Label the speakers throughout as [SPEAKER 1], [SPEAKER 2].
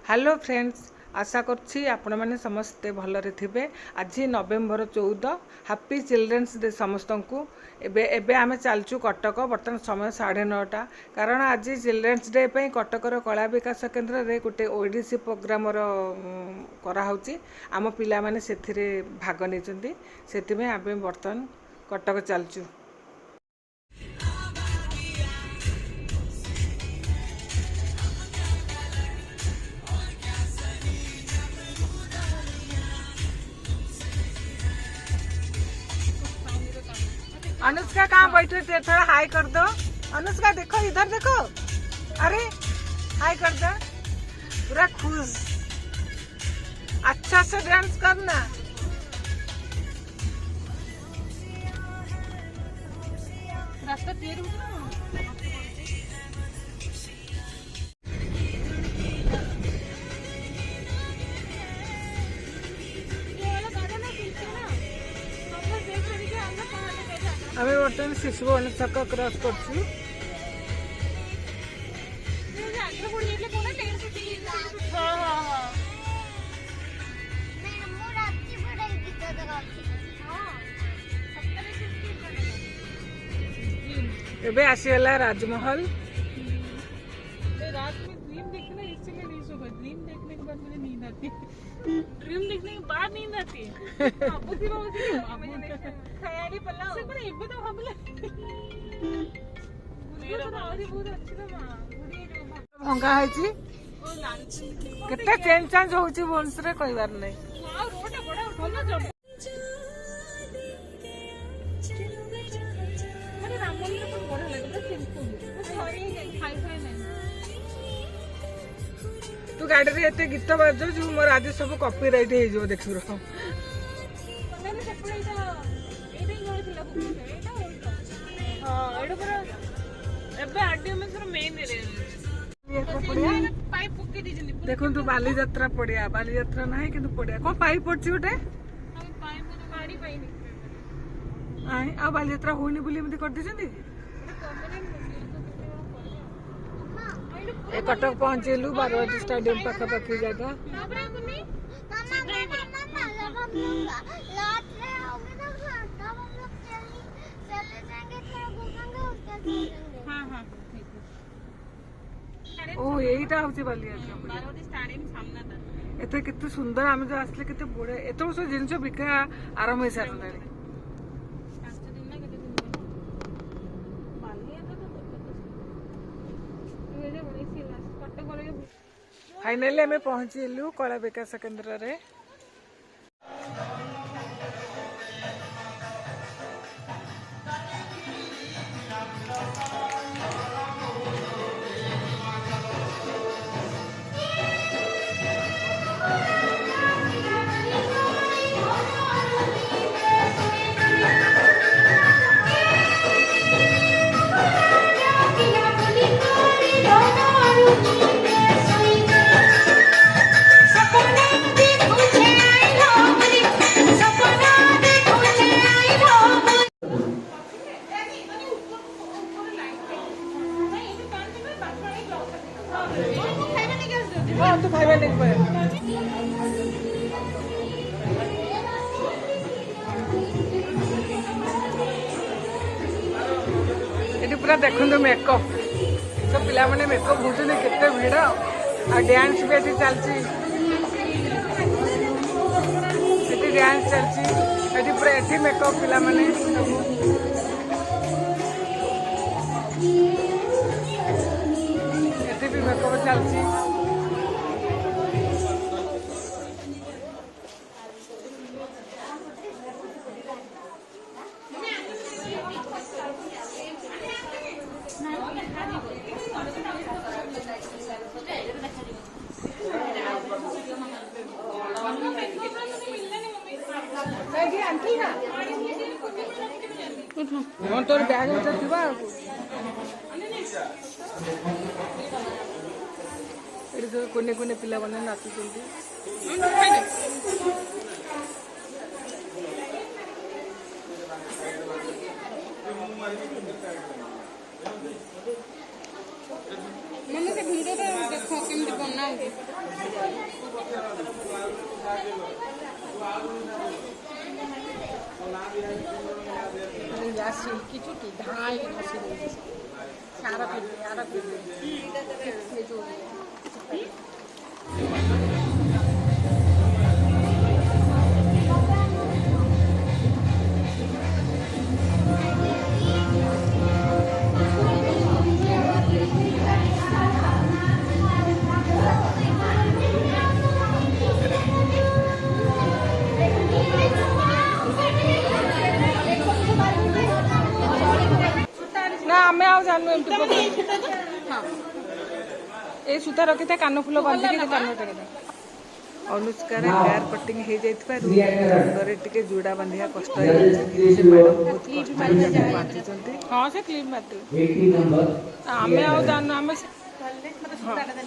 [SPEAKER 1] Hello friends, आशा करछि आपण माने समस्ते भलरे थिबे। आज नवेम्बर 14 हैप्पी चिल्ड्रेन्स डे समस्त को। एबे आमे चलचु कटक। बर्तमान समय 9:30 कारण आज चिल्ड्रेन्स डे पे कटकर कला विकास केन्द्र रे गोटे ओडिसी प्रोग्राम कराऊँच। आम पिला माने सेथिरे भाग नहीं से आमे बर्तमान कटक चलचु। अनुष्का कहाँ बैठे थे? थोड़ा हाई कर दो। अनुष्का देखो, इधर देखो। अरे हाई कर दो। पूरा खुश, अच्छा से डांस करना। रास्ता तेरे आम बर्तमान शिशु भवन छक क्रॉस कर। एबे आसीगला राजमहल। रात में ड्रीम देखना इसलिए नहीं सो पाई। ड्रीम देखने के बाद मुझे नींद आती है। ड्रीम देखने के बाद नींद आती है। बाबूजी खयाली पल्ला से पर एबे तो भाबले मेरा आदि बहुत अच्छी ना मां भंगा है जी। केते चेंज चेंज होची वंश रे कहिबार नै। हां रोड बड़ा उठल जब अरे राम मंदिर तो बड़ा लगे सिंपल सॉरी हाई फाई नहीं। तू गाड़ी रे एते गीत बजो जो मोर आज सब कॉपीराइट हे जो देखिरो। मैंने सेपरे एटा ही थिला एटा हां एटा पूरा एबे आरडीओ में सर मेन रे ये पड़िया पाइप पुके दिजनी। देखो तू बाली यात्रा पड़िया, बाली यात्रा नाही किंतु पड़िया को पाइप पड़ची उठे। हम पाइप तो गाड़ी पाइनी आइ आ बाली यात्रा होनी बोली एमती कर दिजनी। ए कटक पहुंचेलु बारवाटी स्टेडियम पाखा पाखी जगह। ओ एटा होची बाली यात्रा बारवाटी स्टेडियम सामना था। एते कितने सुंदर आमे जो आसले केते बड़े एतो सब जिंस बिका आरंभ हो सारलानी। फाइनली आम पहुंचलु कला विकास केन्द्र रे। तो खाइबा नहीं पड़े। ये पूरा देखो मेकअप सब पिला माने मेकअप होते केते भीड़ आ डांस भी ये चलती। डांस चलती ये पूरा ये मेकअप पिला माने ये भी मेकअप चलती। आंटी ना ହଁ ତୋର ବ୍ୟାଗ୍ ଭିତରେ ଥିବା ଆଉ ଏଠି ସବୁ କୋନେ କୋନେ ପିଲାମାନେ ନାଚୁଛନ୍ତି।
[SPEAKER 2] ମାନେ ସେ ଭିଡ଼ିଓଟା ଦେଖ କେମିତି ବନାଉଛି।
[SPEAKER 3] सिल्की चुटी धाई घसी देगी सारा ये जो
[SPEAKER 1] ना आम जानू एमती हाँ ये सूता रखी था कान फुल बांधिकी कान टेकता अनुष्कार हेयर कटिंग हो जाए टे जोड़ा बांधा कष्ट मैडम बहुत कष्ट बांधुंट हाँ से क्लिप मारते आम जानू आम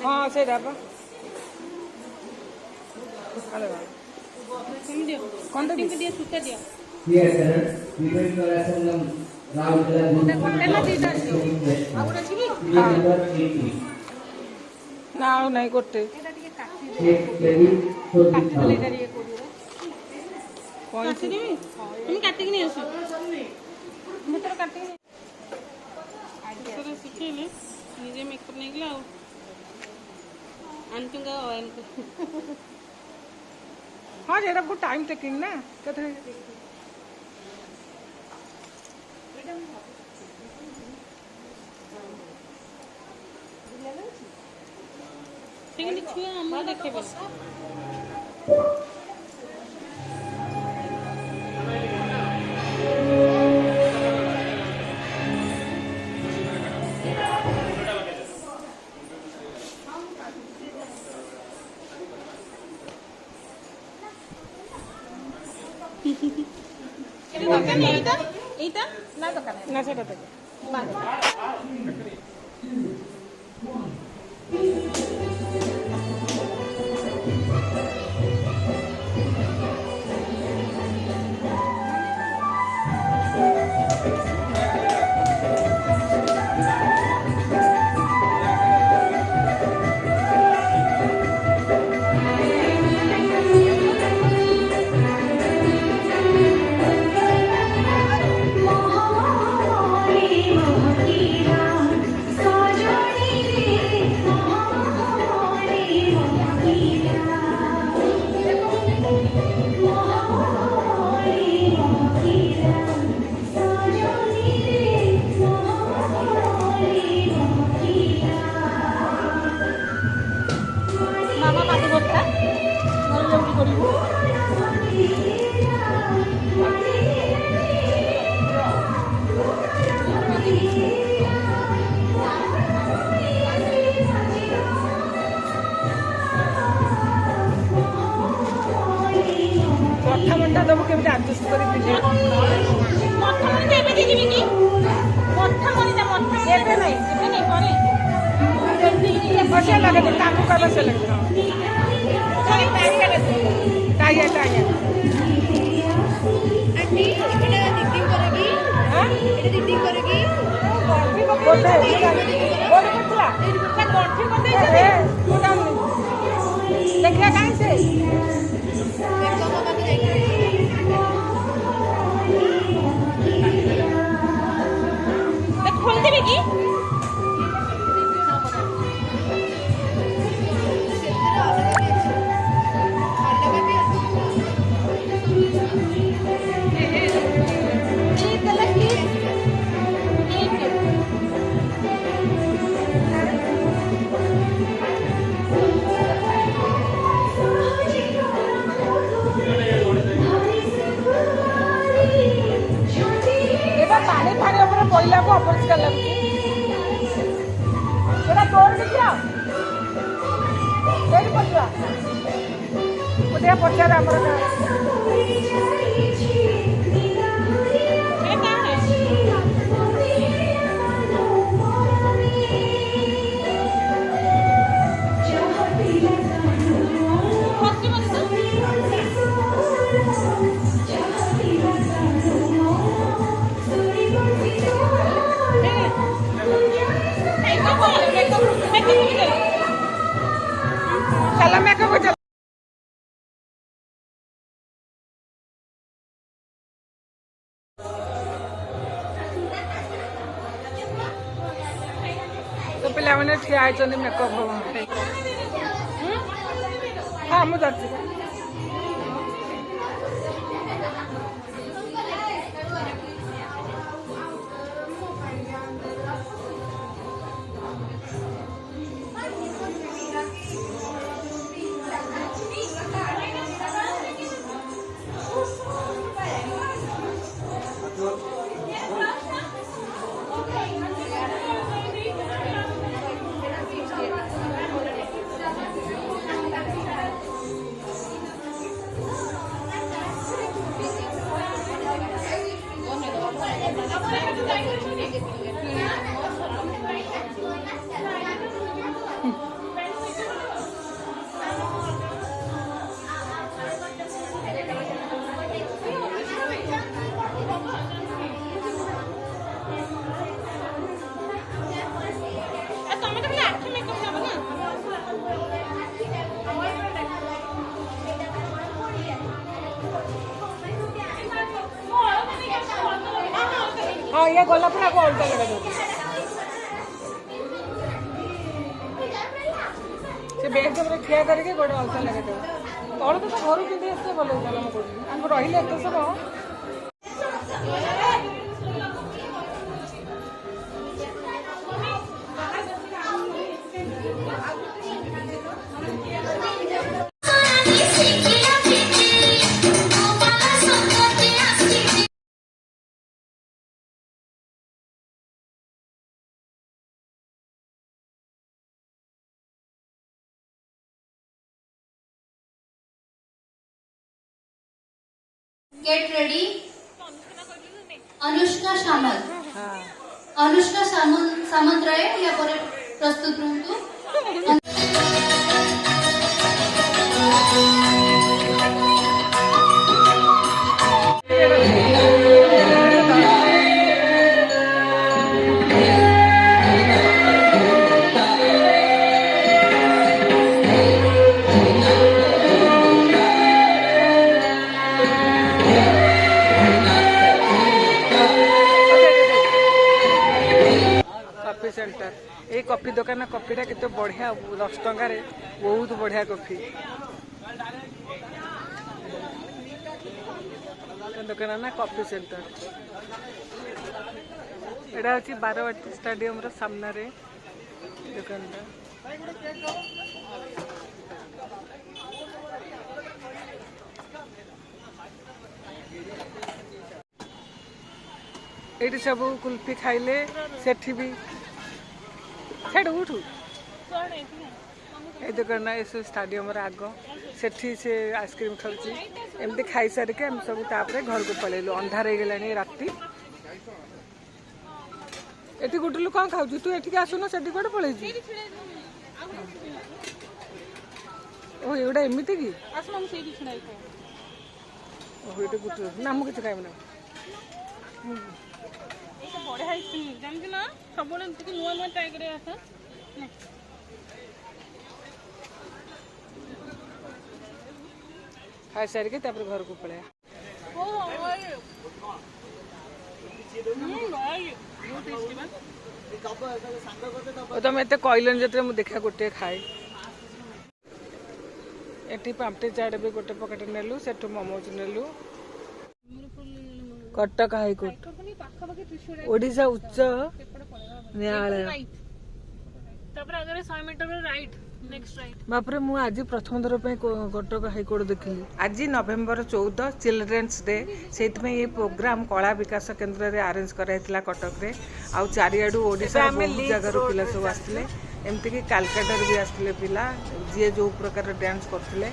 [SPEAKER 1] हाँ से कौन
[SPEAKER 2] सूता दिया
[SPEAKER 1] ना नहीं गोटे
[SPEAKER 2] काटिक नहीं आस शिखेले निजे मेकअप नहीं गला आंटूंगा
[SPEAKER 1] हाँ जेटा बहुत टाइम टेकिंग ना कथे
[SPEAKER 2] छुआ हम देखे
[SPEAKER 1] ना से मठा दबू के आडजस्ट कर लगे से लगे टाइया टाइया देखिए कहीं से
[SPEAKER 2] खोल देवे की
[SPEAKER 1] पहला को अपरिष्कार लगुच तोड़ देखिए पचा पचार आम चलो मेकअप चलो। तो पे ठिया मेकअप हाँ मुझे जाती हाँ ये गला पर आपको उल्टा लगा दो से बैग जब ठिया करके गोटे अल्टा लगे दो तौल तो घर पिंधि आसते भल होता मुझे आम रही एत सब
[SPEAKER 4] Get ready. अनुष्का सामंत अनुष्का सामंतराय या पर प्रस्तुत रहतु
[SPEAKER 1] कॉफी सेंटर ये कॉफी दुकान कॉफीटा केते बढ़िया 10 टंका रे बहुत बढ़िया कॉफी दुकान ना कॉफी सेंटर एटा होची बारवाटी स्टेडियम रो सामने रे दुकानटा ये सब कुल्फी खाइले सेठी भी सेठ उठू ये दुकान ये सब स्टाडियम आग सेठी से आइसक्रीम खाऊँ एमती खाई सारिक आम सब तापर घर को पलैलु अंधार हो गलानी राति ये गुटुलु कौन खाऊ तू ये आसुन से कौटे पलू ओ एटा एमती कि ये गुटुलु ना मुझे किसी खाइब ना
[SPEAKER 2] बढ़िया जानती ना सब नुआ नुआ ट्राए कर
[SPEAKER 1] खाई सारिक घर को पलैया तुम एत कहलन जो मुझे देखा गोटे खाए ये पाम्पटी चाट भी गोटे पकेट नेलु से मोमोज नेलु कटक हाईकोर्ट ओडिशा उच्च न्यायालय बापरे मु आज प्रथम थर कटक हाईकोर्ट देखिली आज नवेम्बर 14 चिल्ड्रेन्स डे से ये प्रोग्राम कला विकास केन्द्र में अरेंज कराइला कटक रे आउ चारिआडू ओडिशा बहुत जगार पिला सब आसते एमती कालकाटा भी आसते पिला जी जो प्रकार डांस करते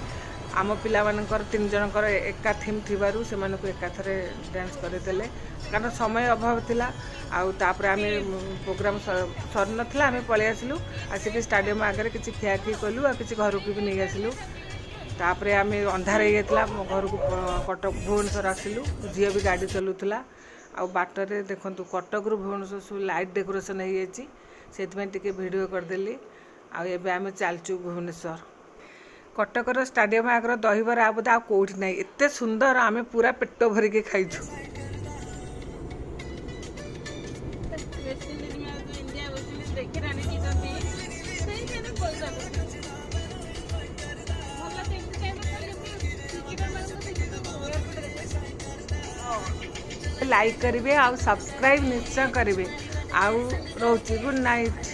[SPEAKER 1] आम पिला मानकर 3 जनकर एका थीम थिबारु से मानको एकाथरे डांस करदेले कारण समय अभाव थिला आउ तापर आमे प्रोग्राम सर नथिला आमे पळे आसिलु आसिक स्टेडियम आगे किछि खियाखी कलु आ किछि घर को भी नहीं आसिलु तापर आमे अंधार हो जाता घर को कटक भुवनेश्वर आसिलु झील भी गाड़ी चलुला आ बाटर देखु कटक रु भुवनेश्वर सब लाइट डेकोरेशन हो जाती से भिडियो करदेली आबे आम चलचु भुवनेश्वर कटकर स्टाडियम आगर दहीबरा बोधे आ कौटी ना एत सुंदर आम पूरा पेट भरिके खाइछु।
[SPEAKER 2] वेस्टइंडिज मैच जो इंडिया वेस्टइंडिज देखी रानी जीतती सही में पैसा ଭଲ ସେମିତି ଟାଇମ୍ କ୍ରିକେଟର ମାନଙ୍କୁ ଦେଖିଛୁ
[SPEAKER 1] लाइक करेंगे आउ सब्सक्राइब निश्चय करेंगे आउ रोची गुड नाइट।